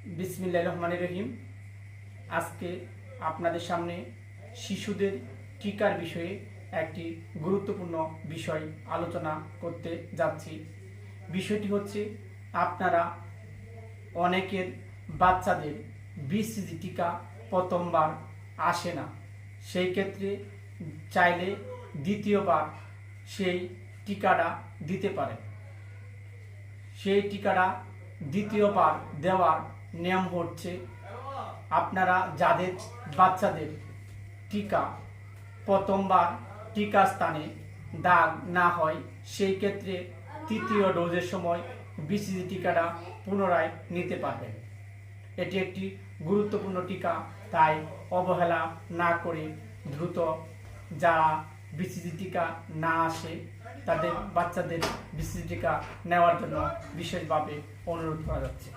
বিসমিল্লাহির রহমানির রহিম। আজকে আপনাদের সামনে শিশুদের টিকার বিষয়ে একটি গুরুত্বপূর্ণ বিষয় আলোচনা করতে যাচ্ছি। বিষয়টি হচ্ছে, আপনারা অনেকের বাচ্চাদের বিসিজি টিকা প্রথমবার আসে না, সেই ক্ষেত্রে চাইলে দ্বিতীয়বার সেই টিকাটা দিতে পারেন। সেই টিকাটা দ্বিতীয়বার দেওয়ার নিয়ম হচ্ছে, আপনারা যাদের বাচ্চাদের টিকা প্রথমবার টিকা স্থানে দাগ না হয়, সেই ক্ষেত্রে তৃতীয় ডোজের সময় বিসিজি টিকাটা পুনরায় নিতে পারবেন। এটি একটি গুরুত্বপূর্ণ টিকা, তাই অবহেলা না করে দ্রুত যারা বিসিজি টিকা না আসে তাদের বাচ্চাদের বিসিজি টিকা নেওয়ার জন্য বিশেষভাবে অনুরোধ করা যাচ্ছে।